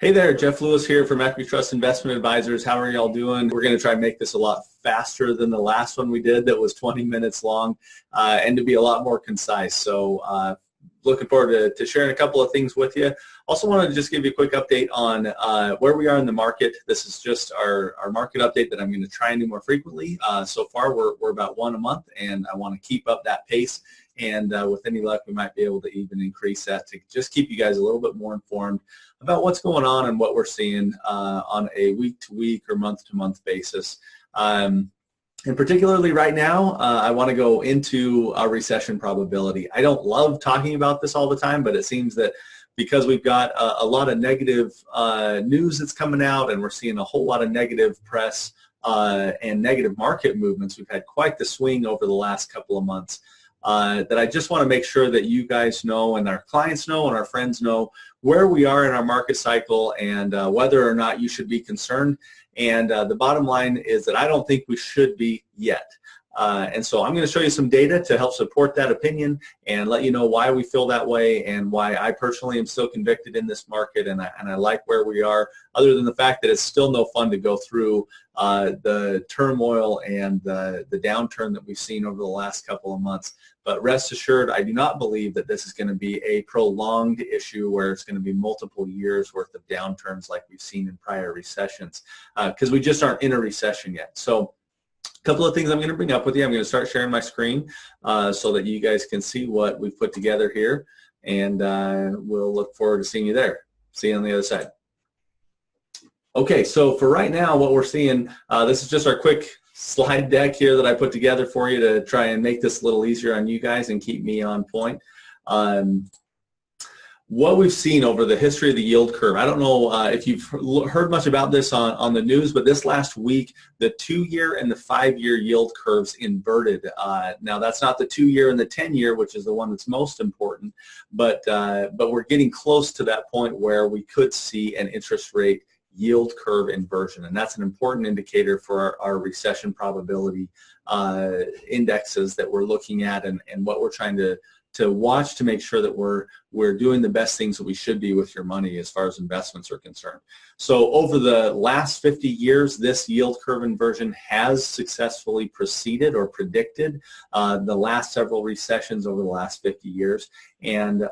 Hey there, Jeff Lewis here from Equity Trust Investment Advisors. How are y'all doing? We're going to try and make this a lot faster than the last one we did that was 20 minutes long and to be a lot more concise. So looking forward to sharing a couple of things with you. Also wanted to just give you a quick update on where we are in the market. This is just our market update that I'm going to try and do more frequently. So far we're about one a month, and I want to keep up that pace. And with any luck, we might be able to even increase that to just keep you guys a little bit more informed about what's going on and what we're seeing on a week-to-week or month-to-month basis. And particularly right now, I want to go into a recession probability. I don't love talking about this all the time, but it seems that because we've got a lot of negative news that's coming out, and we're seeing a whole lot of negative press and negative market movements, we've had quite the swing over the last couple of months. That I just want to make sure that you guys know, and our clients know, and our friends know where we are in our market cycle, and whether or not you should be concerned. And the bottom line is that I don't think we should be yet. And so I'm going to show you some data to help support that opinion and let you know why we feel that way and why I personally am still convicted in this market, and I like where we are, other than the fact that it's still no fun to go through the turmoil and the downturn that we've seen over the last couple of months. But rest assured, I do not believe that this is going to be a prolonged issue where it's going to be multiple years worth of downturns like we've seen in prior recessions, because we just aren't in a recession yet. So a couple of things I'm going to bring up with you. I'm going to start sharing my screen so that you guys can see what we've put together here, and we'll look forward to seeing you there. See you on the other side. Okay, so for right now, what we're seeing, this is just our quick slide deck here that I put together for you to try and make this a little easier on you guys and keep me on point. What we've seen over the history of the yield curve, I don't know if you've heard much about this on the news, but this last week, the 2-year and the 5-year yield curves inverted. Now, that's not the 2-year and the 10-year, which is the one that's most important, but we're getting close to that point where we could see an interest rate yield curve inversion, and that's an important indicator for our recession probability indexes that we're looking at, and what we're trying to watch to make sure that we're doing the best things that we should be with your money as far as investments are concerned. So over the last 50 years, this yield curve inversion has successfully preceded or predicted the last several recessions over the last 50 years, and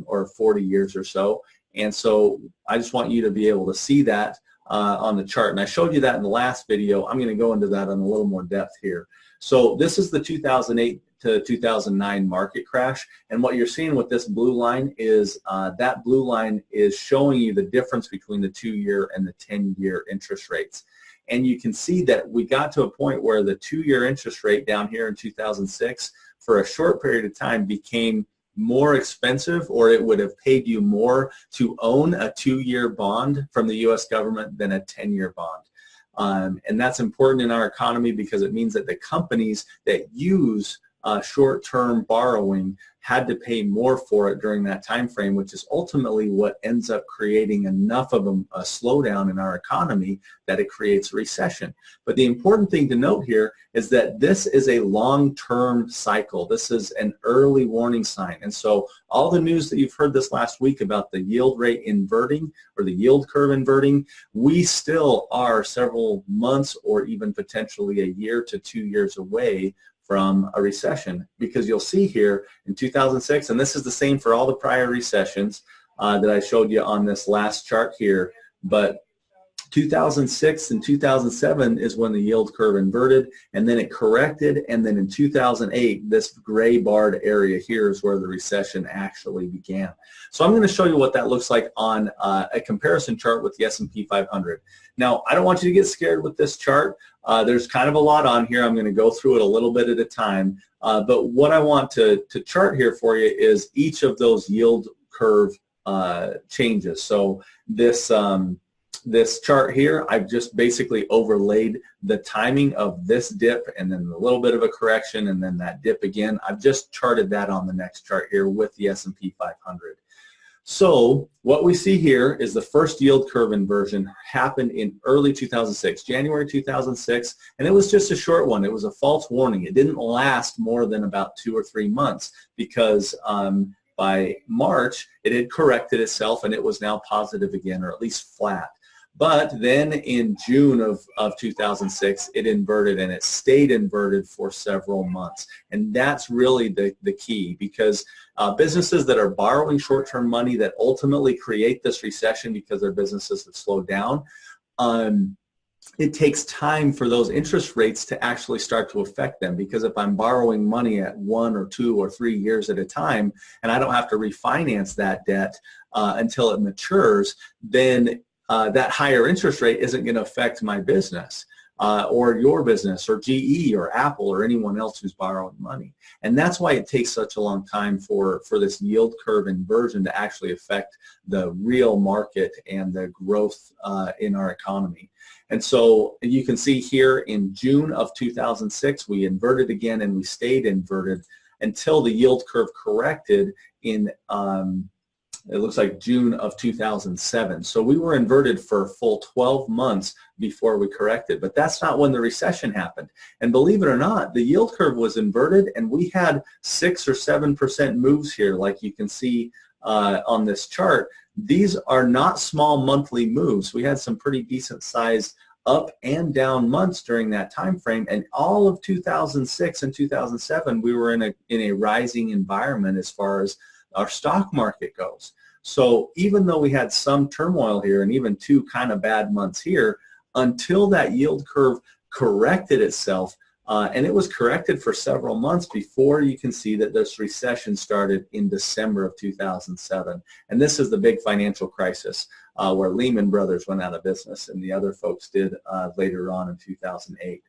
or 40 years or so. And so I just want you to be able to see that on the chart. And I showed you that in the last video. I'm going to go into that in a little more depth here. So this is the 2008 to 2009 market crash. And what you're seeing with this blue line is that blue line is showing you the difference between the 2-year and the 10-year interest rates. And you can see that we got to a point where the 2-year interest rate down here in 2006 for a short period of time became more expensive, or it would have paid you more to own a 2-year bond from the U.S. government than a 10-year bond. And that's important in our economy because it means that the companies that use short-term borrowing had to pay more for it during that time frame, which is ultimately what ends up creating enough of a slowdown in our economy that it creates a recession. But the important thing to note here is that this is a long-term cycle. This is an early warning sign. And so all the news that you've heard this last week about the yield rate inverting or the yield curve inverting, we still are several months or even potentially a year to 2 years away from a recession, because you'll see here in 2006, and this is the same for all the prior recessions that I showed you on this last chart here, but 2006 and 2007 is when the yield curve inverted, and then it corrected, and then in 2008, this gray barred area here is where the recession actually began. So I'm going to show you what that looks like on a comparison chart with the S&P 500. Now, I don't want you to get scared with this chart. There's kind of a lot on here. I'm going to go through it a little bit at a time, but what I want to chart here for you is each of those yield curve changes. So this chart here, I've just basically overlaid the timing of this dip and then a little bit of a correction and then that dip again. I've just charted that on the next chart here with the S&P 500. So what we see here is the first yield curve inversion happened in early 2006, January 2006, and it was just a short one. It was a false warning. It didn't last more than about 2 or 3 months because by March, it had corrected itself and it was now positive again, or at least flat. But then in June of 2006, it inverted, and it stayed inverted for several months. And that's really the key, because businesses that are borrowing short-term money that ultimately create this recession because their businesses have slowed down, it takes time for those interest rates to actually start to affect them, because if I'm borrowing money at 1 or 2 or 3 years at a time and I don't have to refinance that debt until it matures, then that higher interest rate isn't going to affect my business or your business or GE or Apple or anyone else who's borrowing money. And that's why it takes such a long time for this yield curve inversion to actually affect the real market and the growth in our economy. And so you can see here in June of 2006, we inverted again, and we stayed inverted until the yield curve corrected in it looks like June of 2007. So we were inverted for a full 12 months before we corrected, but that's not when the recession happened. And believe it or not, the yield curve was inverted, and we had 6 or 7% moves here, like you can see on this chart. These are not small monthly moves. We had some pretty decent sized up and down months during that time frame, and all of 2006 and 2007 we were in a rising environment as far as our stock market goes. So even though we had some turmoil here and even 2 kind of bad months here, until that yield curve corrected itself, and it was corrected for several months before you can see that this recession started in December of 2007. And this is the big financial crisis where Lehman Brothers went out of business and the other folks did later on in 2008.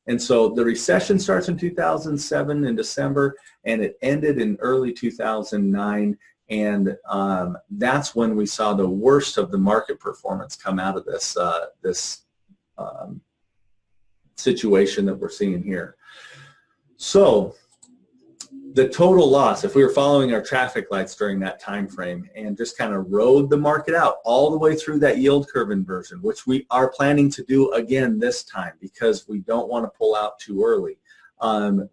And so the recession starts in 2007 in December, and it ended in early 2009, and that's when we saw the worst of the market performance come out of this situation that we're seeing here. So the total loss, if we were following our traffic lights during that time frame and just kind of rode the market out all the way through that yield curve inversion, which we are planning to do again this time because we don't want to pull out too early.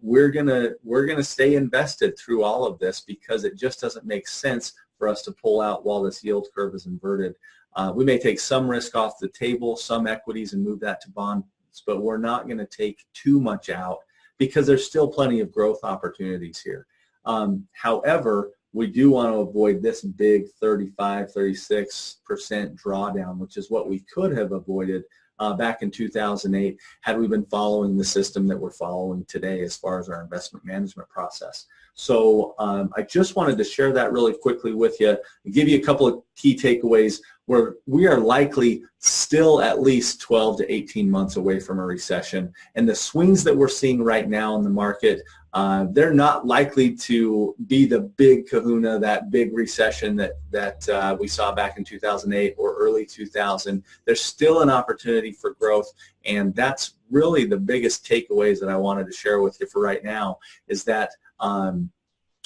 We're gonna stay invested through all of this because it just doesn't make sense for us to pull out while this yield curve is inverted. We may take some risk off the table, some equities, and move that to bonds, but we're not going to take too much out, because there's still plenty of growth opportunities here. However, we do want to avoid this big 35, 36% drawdown, which is what we could have avoided back in 2008 had we been following the system that we're following today as far as our investment management process. So I just wanted to share that really quickly with you and give you a couple of key takeaways where we are likely still at least 12 to 18 months away from a recession. And the swings that we're seeing right now in the market, they're not likely to be the big kahuna, that big recession that we saw back in 2008 or early 2000. There's still an opportunity for growth, and that's really the biggest takeaways that I wanted to share with you for right now, is that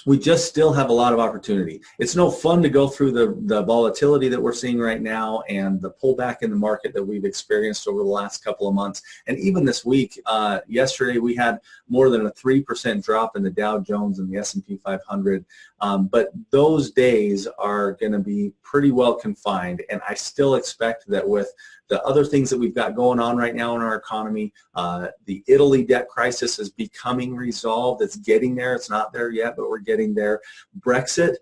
we just still have a lot of opportunity. It's no fun to go through the volatility that we're seeing right now and the pullback in the market that we've experienced over the last couple of months. And even this week, yesterday we had more than a 3% drop in the Dow Jones and the S&P 500. But those days are going to be pretty well confined. And I still expect that with the other things that we've got going on right now in our economy, the Italy debt crisis is becoming resolved. It's getting there. It's not there yet, but we're getting there. Brexit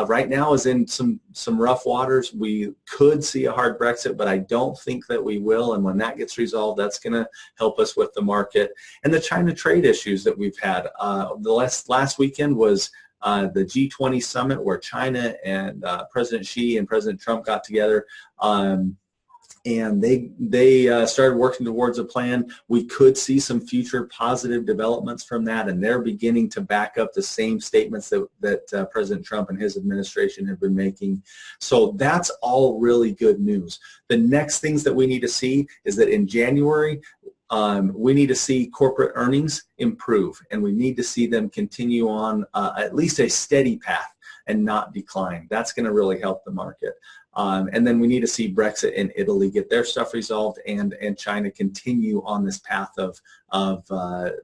right now is in some rough waters. We could see a hard Brexit, but I don't think that we will. And when that gets resolved, that's going to help us with the market. And the China trade issues that we've had. The last weekend was the G20 summit, where China and President Xi and President Trump got together. And they started working towards a plan. We could see some future positive developments from that, and they're beginning to back up the same statements that President Trump and his administration have been making. So that's all really good news. The next things that we need to see is that in January, we need to see corporate earnings improve, and we need to see them continue on at least a steady path and not decline. That's going to really help the market. And then we need to see Brexit and Italy get their stuff resolved, and China continue on this path of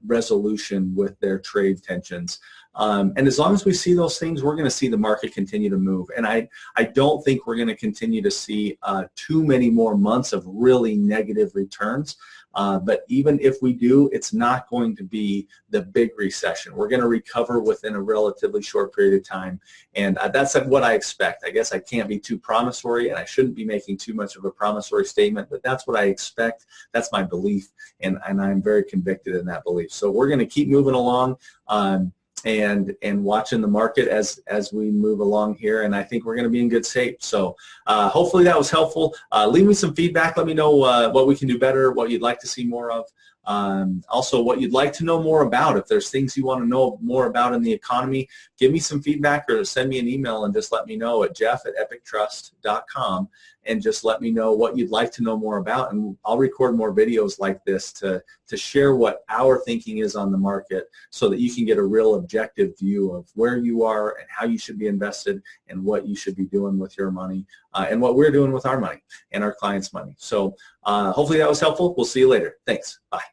resolution with their trade tensions. And as long as we see those things, we're going to see the market continue to move. And I don't think we're going to continue to see too many more months of really negative returns. But even if we do, it's not going to be the big recession. We're going to recover within a relatively short period of time. And that's what I expect. I guess I can't be too promissory, and I shouldn't be making too much of a promissory statement, but that's what I expect. That's my belief, and I'm very convicted in that belief. So we're going to keep moving along. And watching the market as we move along here, and I think we're going to be in good shape. So hopefully that was helpful. Leave me some feedback. Let me know what we can do better, what you'd like to see more of. Also, what you'd like to know more about. If there's things you want to know more about in the economy, give me some feedback or send me an email and just let me know at jeff@epictrust.com, and just let me know what you'd like to know more about, and I'll record more videos like this to share what our thinking is on the market, so that you can get a real objective view of where you are and how you should be invested and what you should be doing with your money, and what we're doing with our money and our clients' money. So hopefully that was helpful. We'll see you later. Thanks. Bye.